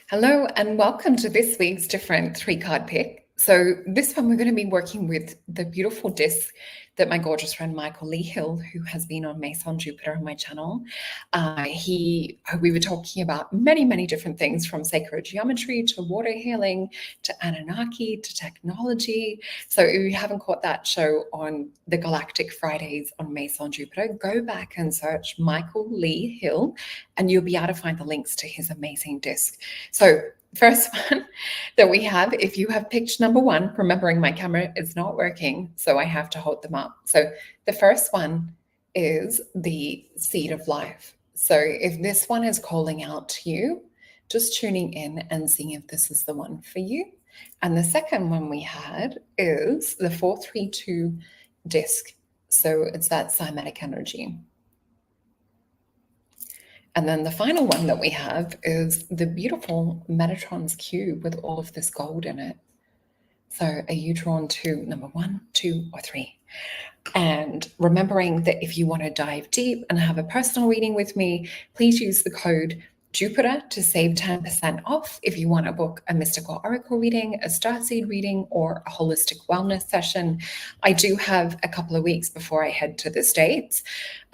Hello and welcome to this week's different three-card pick. So this one we're going to be working with the beautiful disc that my gorgeous friend Michael Lee Hill, who has been on Maison Jupiter on my channel, we were talking about many different things, from sacred geometry to water healing to Anunnaki to technology. So if you haven't caught that show on the Galactic Fridays on Maison Jupiter, go back and search Michael Lee Hill and you'll be able to find the links to his amazing disc. So first one that we have, if you have picked number one, remembering my camera is not working, so I have to hold them up. So the first one is the seed of life. So if this one is calling out to you, just tuning in and seeing if this is the one for you. And the second one we had is the 432 disc. So it's that cymatic energy. And then the final one that we have is the beautiful Metatron's cube with all of this gold in it. So are you drawn to number 1, 2, or 3? And remembering that if you want to dive deep and have a personal reading with me, please use the code Jupiter to save 10% off if you want to book a mystical oracle reading, a starseed reading, or a holistic wellness session. I do have a couple of weeks before I head to the States,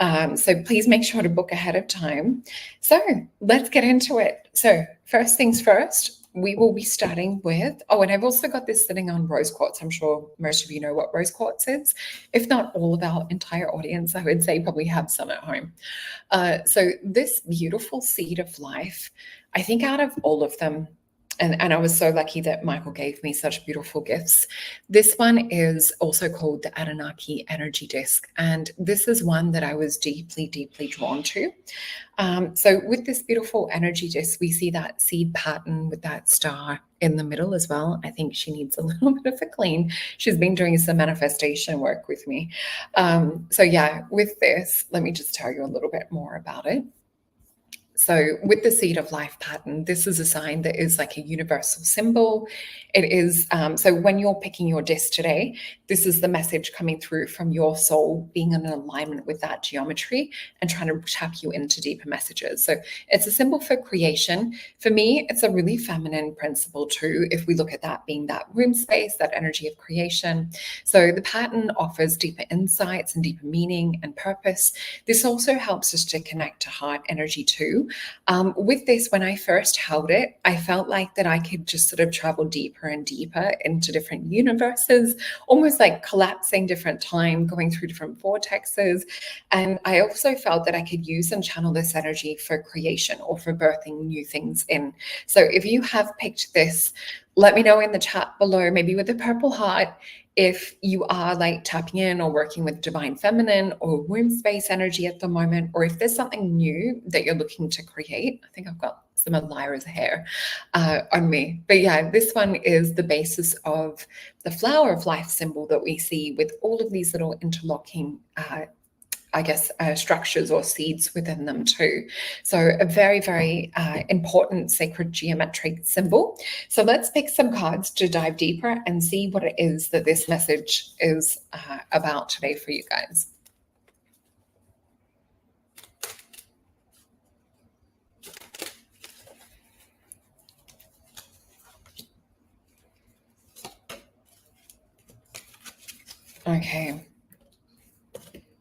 so please make sure to book ahead of time. So let's get into it. So first things first, we will be starting with, and I've also got this sitting on rose quartz. I'm sure most of you know what rose quartz is. If not all of our entire audience, I would say probably have some at home. So this beautiful seed of life, I think out of all of them, and I was so lucky that Michael gave me such beautiful gifts. This one is also called the Anunnaki Energy Disc. And this is one that I was deeply drawn to. So with this beautiful energy disc, we see that seed pattern with that star in the middle as well. I think she needs a little bit of a clean. She's been doing some manifestation work with me. So yeah, with this, let me just tell you a little bit more about it. So with the seed of life pattern, this is a sign that is like a universal symbol. It is, so when you're picking your disc today, this is the message coming through from your soul being in alignment with that geometry and trying to tap you into deeper messages. So it's a symbol for creation. For me, it's a really feminine principle too, if we look at that being that womb space, that energy of creation. So the pattern offers deeper insights and deeper meaning and purpose. This also helps us to connect to heart energy too. With this, when I first held it, I felt like that I could just sort of travel deeper and deeper into different universes, almost like collapsing different time, going through different vortexes. And I also felt that I could use and channel this energy for creation or for birthing new things in. So if you have picked this, let me know in the chat below, maybe with a purple heart, if you are like tapping in or working with divine feminine or womb space energy at the moment, or if there's something new that you're looking to create. I think I've got some of Lyra's hair on me. But yeah, this one is the basis of the flower of life symbol that we see with all of these little interlocking structures or seeds within them too. So a very important sacred geometric symbol. So let's pick some cards to dive deeper and see what it is that this message is about today for you guys. Okay.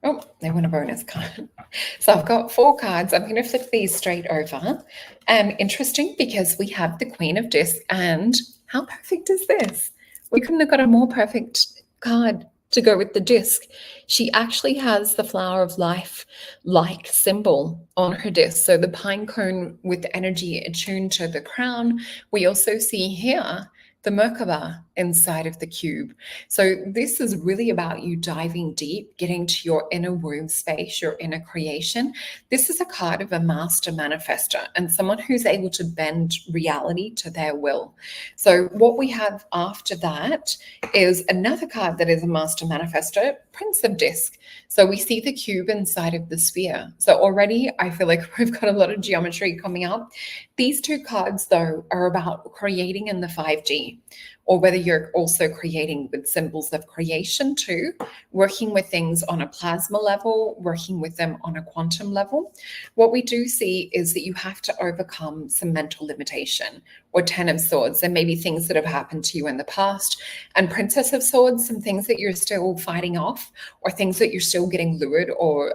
Oh, they won a bonus card. So I've got 4 cards. I'm going to flip these straight over. And interesting because we have the Queen of Discs. And how perfect is this? We couldn't have got a more perfect card to go with the disc. She actually has the flower of life like symbol on her disc. So the pine cone with the energy attuned to the crown. We also see here the Merkaba inside of the cube. So this is really about you diving deep, getting to your inner womb space, your inner creation. This is a card of a master manifester and someone who's able to bend reality to their will. So what we have after that is another card that is a master manifester, Prince of Disc. So we see the cube inside of the sphere. So already I feel like we've got a lot of geometry coming up. These 2 cards though are about creating in the 5D. energy, or whether you're also creating with symbols of creation too, working with things on a plasma level, working with them on a quantum level, what we do see is that you have to overcome some mental limitation, or Ten of Swords. There may be things that have happened to you in the past, and Princess of Swords, some things that you're still fighting off, or things that you're still getting lured, or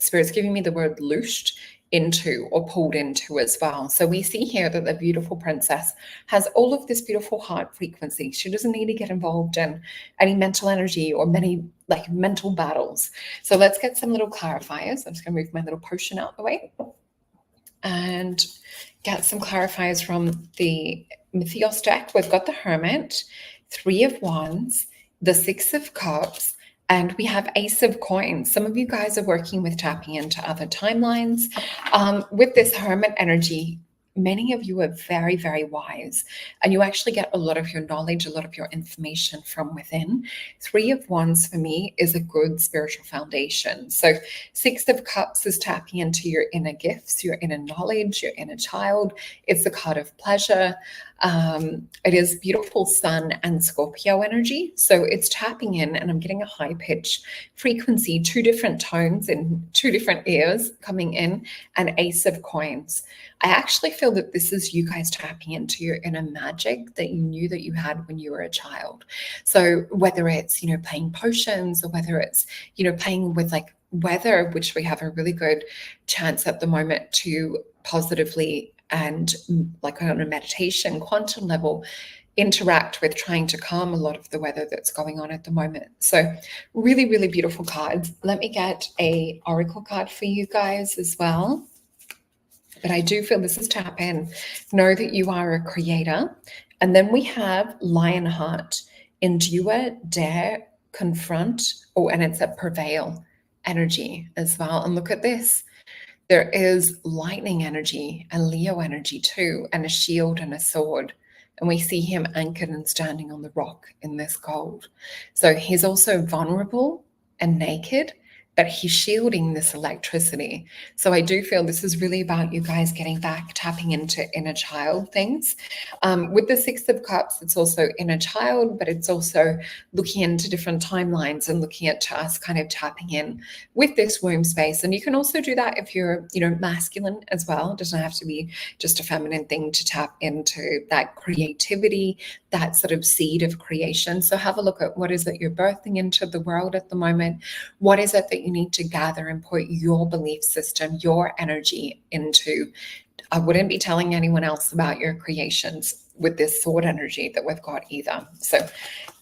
Spirit's giving me the word loosed into or pulled into as well. So we see here that the beautiful princess has all of this beautiful heart frequency. She doesn't need to get involved in any mental energy or many like mental battles. So let's get some little clarifiers. I'm just going to move my little potion out the way and get some clarifiers from the Mythos deck. We've got the Hermit, Three of Wands, the Six of Cups, and we have Ace of Coins. Some of you guys are working with tapping into other timelines. With this Hermit energy, many of you are very, very wise, and you actually get a lot of your knowledge, a lot of your information from within. Three of Wands for me is a good spiritual foundation. So Six of Cups is tapping into your inner gifts, your inner knowledge, your inner child. It's the card of pleasure. It is beautiful Sun and Scorpio energy. So it's tapping in, and I'm getting a high pitch frequency, two different tones in two different ears coming in, and Ace of Coins. I actually feel that this is you guys tapping into your inner magic that you knew that you had when you were a child. So whether it's, playing potions, or whether it's, playing with like weather, which we have a really good chance at the moment to positively and like on a meditation quantum level interact with, trying to calm a lot of the weather that's going on at the moment. So really, really beautiful cards. Let me get a oracle card for you guys as well. But I do feel this is tap in. Know that you are a creator. And then we have Lionheart, endure, dare, confront, and it's a prevail energy as well. And look at this. There is lightning energy and Leo energy too, and a shield and a sword. And we see him anchored and standing on the rock in this gold. So he's also vulnerable and naked, but he's shielding this electricity. So I do feel this is really about you guys getting back, tapping into inner child things. With the Six of Cups, it's also inner child, but it's also looking into different timelines and looking at us kind of tapping in with this womb space. And you can also do that if you're, masculine as well. It doesn't have to be just a feminine thing to tap into that creativity, that sort of seed of creation. So have a look at what is it you're birthing into the world at the moment. What is it that you need to gather and put your belief system, your energy into? I wouldn't be telling anyone else about your creations with this sword energy that we've got either. So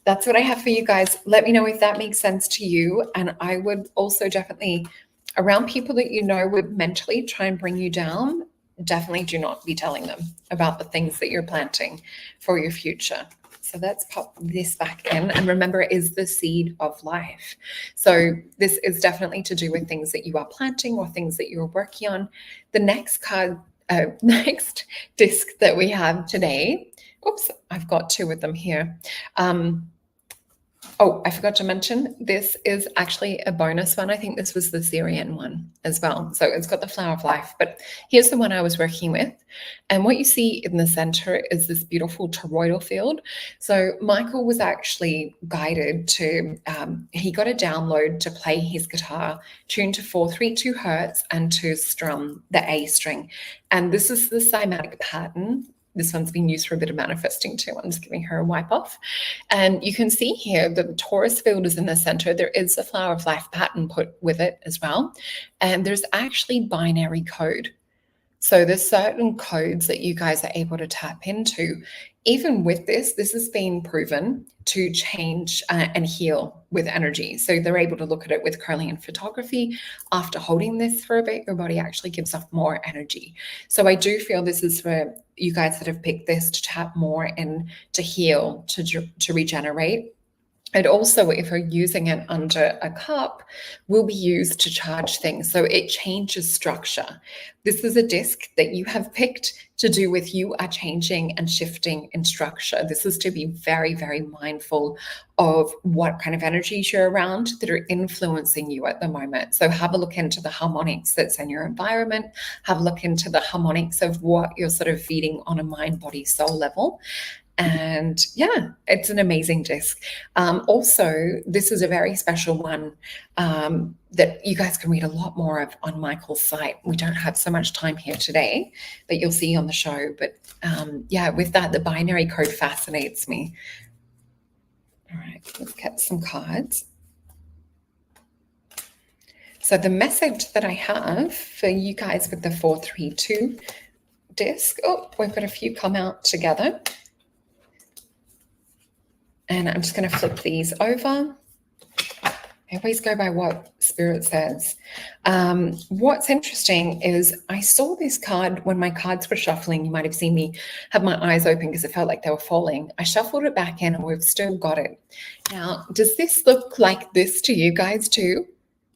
that's what I have for you guys. Let me know if that makes sense to you. And I would also definitely, around people that would mentally try and bring you down, definitely do not be telling them about the things that you're planting for your future. So let's pop this back in. And remember, it is the seed of life. So this is definitely to do with things that you are planting or things that you're working on. The next card, next disc that we have today, oops, I've got two of them here. Oh, I forgot to mention, this is actually a bonus one. I think this was the Syrian one as well. So it's got the flower of life, but here's the one I was working with. And what you see in the center is this beautiful toroidal field. So Michael was actually guided to, he got a download to play his guitar tuned to 432 hertz and to strum the A string. And this is the cymatic pattern. This one's been used for a bit of manifesting too. I'm just giving her a wipe off. And you can see here that the Taurus field is in the center. There is a flower of life pattern put with it as well. And there's actually binary code. So there's certain codes that you guys are able to tap into. Even with this has been proven to change and heal with energy. So they're able to look at it with Kirlian photography. After holding this for a bit, your body actually gives off more energy. So I do feel this is for you guys that have picked this to tap more and to heal, to regenerate. And also, if you're using it under a cup, will be used to charge things. So it changes structure. This is a disc that you have picked to do with you are changing and shifting in structure. This is to be very, very mindful of what kind of energies you're around that are influencing you at the moment. So have a look into the harmonics that's in your environment. Have a look into the harmonics of what you're sort of feeding on a mind, body, soul level. And yeah, it's an amazing disc. Also, this is a very special one that you guys can read a lot more of on Michael's site. We don't have so much time here today that you'll see on the show. But yeah, with that, the binary code fascinates me. All right, let's get some cards. So the message that I have for you guys with the 432 disc, oh, we've got a few come out together. And I'm just going to flip these over. I always go by what Spirit says. What's interesting is I saw this card when my cards were shuffling. You might have seen me have my eyes open because it felt like they were falling. I shuffled it back in and we've still got it. Now, does this look like this to you guys too?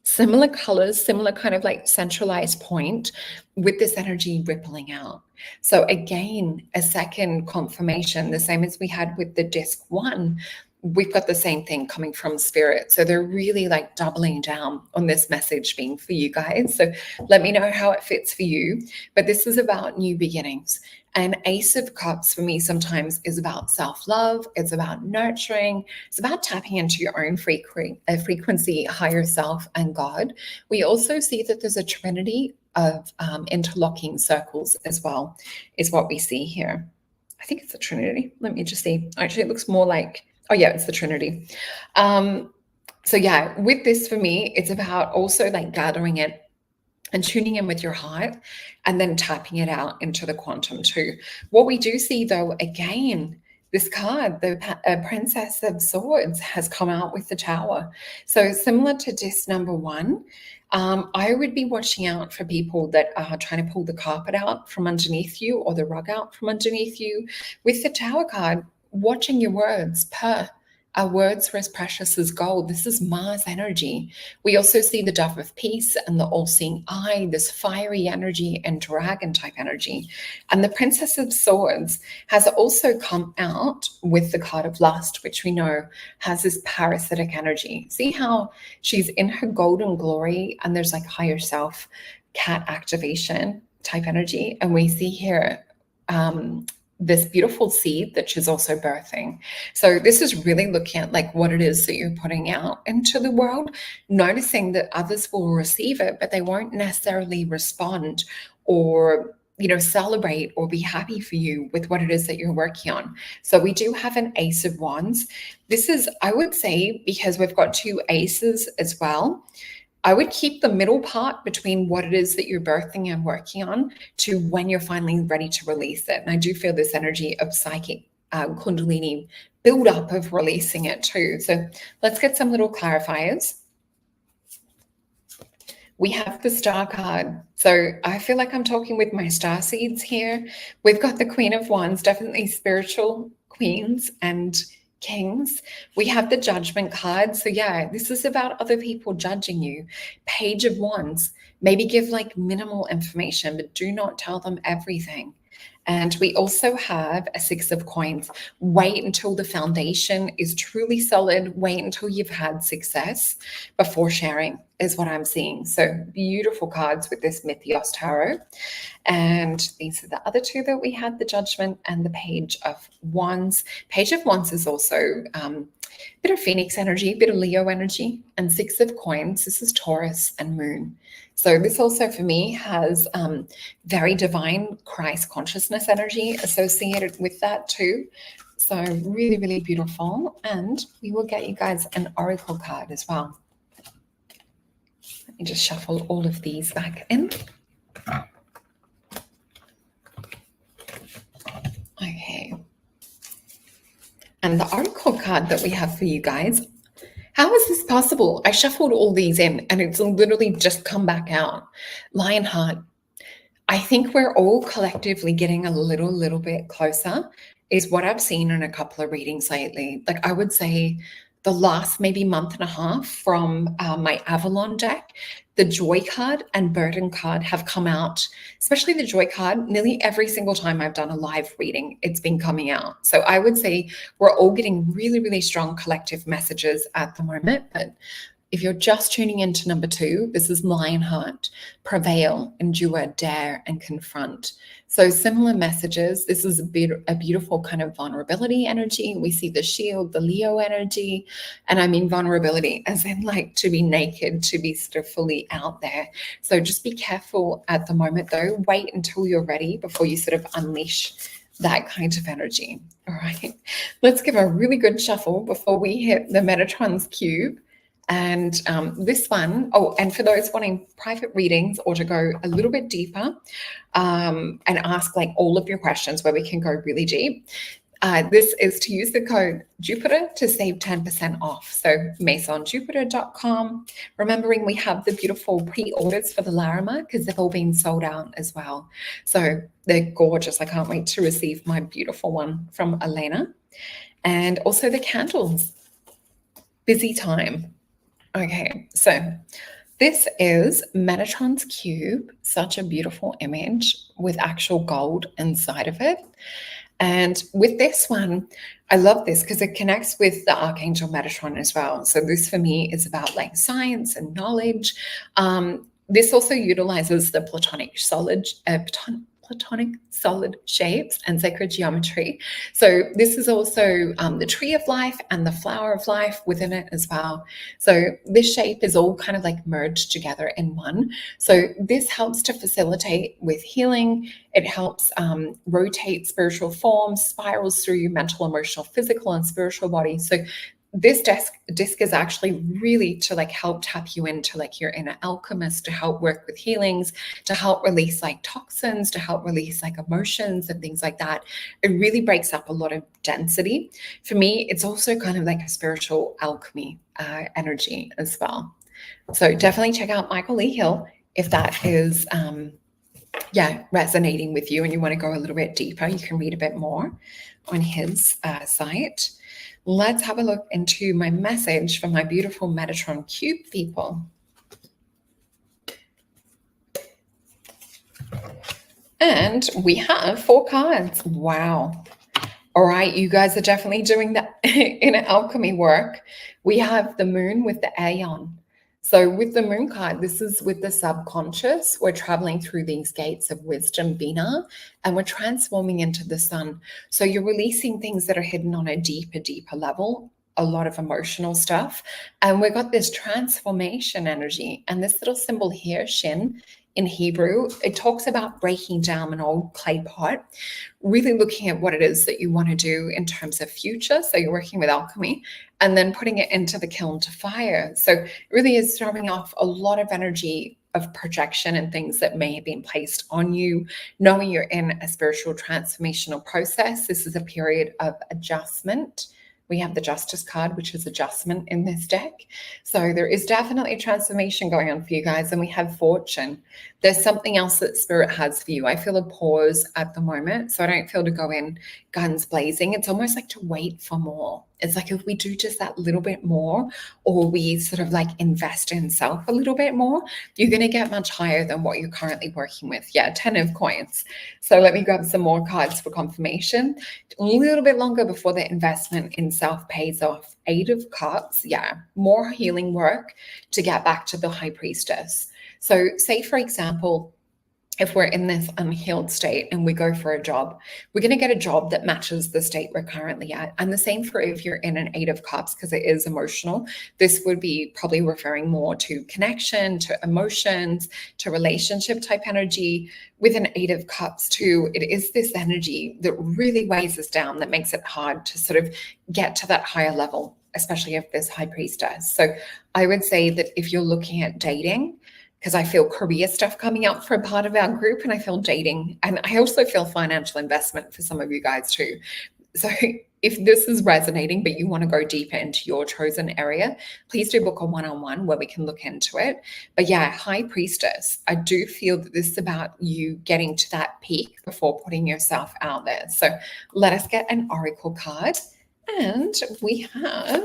Similar colors, similar kind of like centralized point with this energy rippling out. So again, a second confirmation, the same as we had with the disc one, we've got the same thing coming from Spirit. So they're really like doubling down on this message being for you guys. So let me know how it fits for you. But this is about new beginnings. And Ace of Cups for me sometimes is about self-love. It's about nurturing. It's about tapping into your own frequency, higher self, and God. We also see that there's a trinity of interlocking circles as well, is what we see here. I think it's a trinity. Let me just see. Actually, it looks more like, oh yeah, it's the trinity. So yeah, with this for me, it's about also like gathering it and tuning in with your heart and then tapping it out into the quantum too. What we do see though, again, this card, the Princess of Swords, has come out with the Tower. So similar to disc number one, I would be watching out for people that are trying to pull the carpet out from underneath you or the rug out from underneath you. With the Tower card, watching your words. Our words are as precious as gold. This is Mars energy. We also see the Dove of Peace and the all-seeing eye, this fiery energy and dragon type energy. And the Princess of Swords has also come out with the card of Lust, which we know has this parasitic energy. See how she's in her golden glory and there's like higher self, cat activation type energy. And we see here this beautiful seed that she's also birthing. So this is really looking at like what it is that you're putting out into the world, noticing that others will receive it, but they won't necessarily respond or, you know, celebrate or be happy for you with what it is that you're working on. So we do have an Ace of Wands. This is, I would say, because we've got two aces as well, I would keep the middle part between what it is that you're birthing and working on to when you're finally ready to release it. And I do feel this energy of psychic Kundalini build up of releasing it too. So let's get some little clarifiers. We have the Star card. So I feel like I'm talking with my star seeds here. We've got the Queen of Wands, definitely spiritual queens and kings. We have the Judgment card. So yeah, this is about other people judging you. Page of Wands, maybe give like minimal information, but do not tell them everything. And we also have a Six of Coins. Wait until the foundation is truly solid. Wait until you've had success before sharing is what I'm seeing. So beautiful cards with this Mythios Tarot. And these are the other two that we had, the Judgment and the Page of Wands. Page of Wands is also a bit of Phoenix energy, a bit of Leo energy. And Six of Coins, this is Taurus and Moon. So this also for me has very divine Christ consciousness energy associated with that too. So really, really beautiful. And we will get you guys an oracle card as well. Let me just shuffle all of these back in. Okay. And the oracle card that we have for you guys, how is this possible? I shuffled all these in and it's literally just come back out. Lionheart. I think we're all collectively getting a little bit closer is what I've seen in a couple of readings lately. Like I would say the last maybe month and a half from my Avalon deck, the Joy card and Burden card have come out, especially the Joy card, nearly every single time I've done a live reading, it's been coming out. So I would say we're all getting really, really strong collective messages at the moment, but If you're just tuning into number 2, this is Lionheart, prevail, endure, dare, and confront. So similar messages. This is a beautiful kind of vulnerability energy. We see the shield, the Leo energy, and I mean vulnerability as in like to be naked, to be sort of fully out there. So just be careful at the moment though. Wait until you're ready before you sort of unleash that kind of energy. All right, let's give a really good shuffle before we hit the Metatron's cube. And this one, oh, and for those wanting private readings or to go a little bit deeper and ask like all of your questions where we can go really deep, this is to use the code Jupiter to save 10% off. So masonjupiter.com. Remembering we have the beautiful pre-orders for the Larimar because they've all been sold out as well. So they're gorgeous. I can't wait to receive my beautiful one from Elena. And also the candles. Busy time. Okay, so this is Metatron's cube, such a beautiful image with actual gold inside of it. And with this one, I love this because it connects with the Archangel Metatron as well. So this for me is about like science and knowledge. This also utilizes the platonic solid shapes and sacred geometry. So this is also the tree of life and the flower of life within it as well. So this shape is all kind of like merged together in one. So this helps to facilitate with healing. It helps rotate spiritual forms, spirals through your mental, emotional, physical, and spiritual body. So this disc is actually really to like help tap you into like your inner alchemist, to help work with healings, to help release like toxins, to help release like emotions and things like that. It really breaks up a lot of density. For me, it's also kind of like a spiritual alchemy energy as well. So definitely check out Michael Lee Hill if that is resonating with you and you want to go a little bit deeper. You can read a bit more on his site. Let's have a look into my message for my beautiful Metatron cube people. And we have 4 cards. Wow. All right, you guys are definitely doing the inner alchemy work. We have the moon with the Aeon. So with the moon card, this is with the subconscious. We're traveling through these gates of wisdom, Bina, and we're transforming into the sun. So you're releasing things that are hidden on a deeper level, a lot of emotional stuff. And we've got this transformation energy. And this little symbol here, Shin, in Hebrew, it talks about breaking down an old clay pot, really looking at what it is that you want to do in terms of future. So you're working with alchemy and then putting it into the kiln to fire. So it really is throwing off a lot of energy of projection and things that may have been placed on you, knowing you're in a spiritual transformational process. This is a period of adjustment. We have the Justice card, which is adjustment in this deck. So there is definitely a transformation going on for you guys. And we have Fortune. There's something else that Spirit has for you. I feel a pause at the moment. So I don't feel to go in guns blazing. It's almost like to wait for more. It's like if we do just that little bit more, or we sort of like invest in self a little bit more, you're going to get much higher than what you're currently working with. Yeah, 10 of coins. So let me grab some more cards for confirmation. A little bit longer before the investment in self pays off. 8 of Cups. Yeah, more healing work to get back to the High Priestess. So say, for example, if we're in this unhealed state and we go for a job, we're going to get a job that matches the state we're currently at. And the same for if you're in an 8 of Cups, because it is emotional. This would be probably referring more to connection, to emotions, to relationship type energy. With an 8 of Cups too, it is this energy that really weighs us down, that makes it hard to sort of get to that higher level, especially if this High Priestess. So I would say that if you're looking at dating, because I feel career stuff coming up for a part of our group, and I feel dating, and I also feel financial investment for some of you guys too. So if this is resonating, but you want to go deeper into your chosen area, please do book a one-on-one where we can look into it. But yeah, High Priestess, I do feel that this is about you getting to that peak before putting yourself out there. So let us get an oracle card. And we have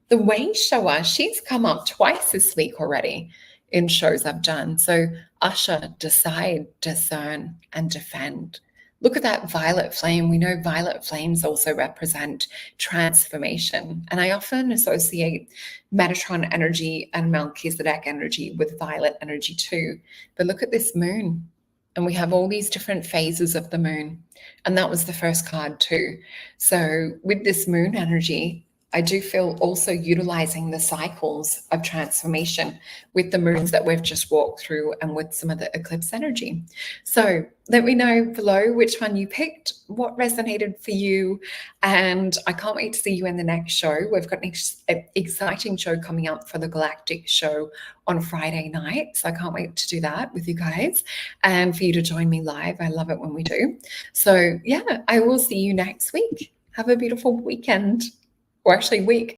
the Way Shower. She's come up twice this week already in shows I've done. So usher, decide, discern, and defend. Look at that violet flame. We know violet flames also represent transformation. And I often associate Metatron energy and Melchizedek energy with violet energy too. But look at this moon. And we have all these different phases of the moon. And that was the first card too. So with this moon energy, I do feel also utilizing the cycles of transformation with the moons that we've just walked through and with some of the eclipse energy. So let me know below which one you picked, what resonated for you. And I can't wait to see you in the next show. We've got an exciting show coming up for the Galactic show on Friday night. So I can't wait to do that with you guys and for you to join me live. I love it when we do. So yeah, I will see you next week. Have a beautiful weekend, or actually week.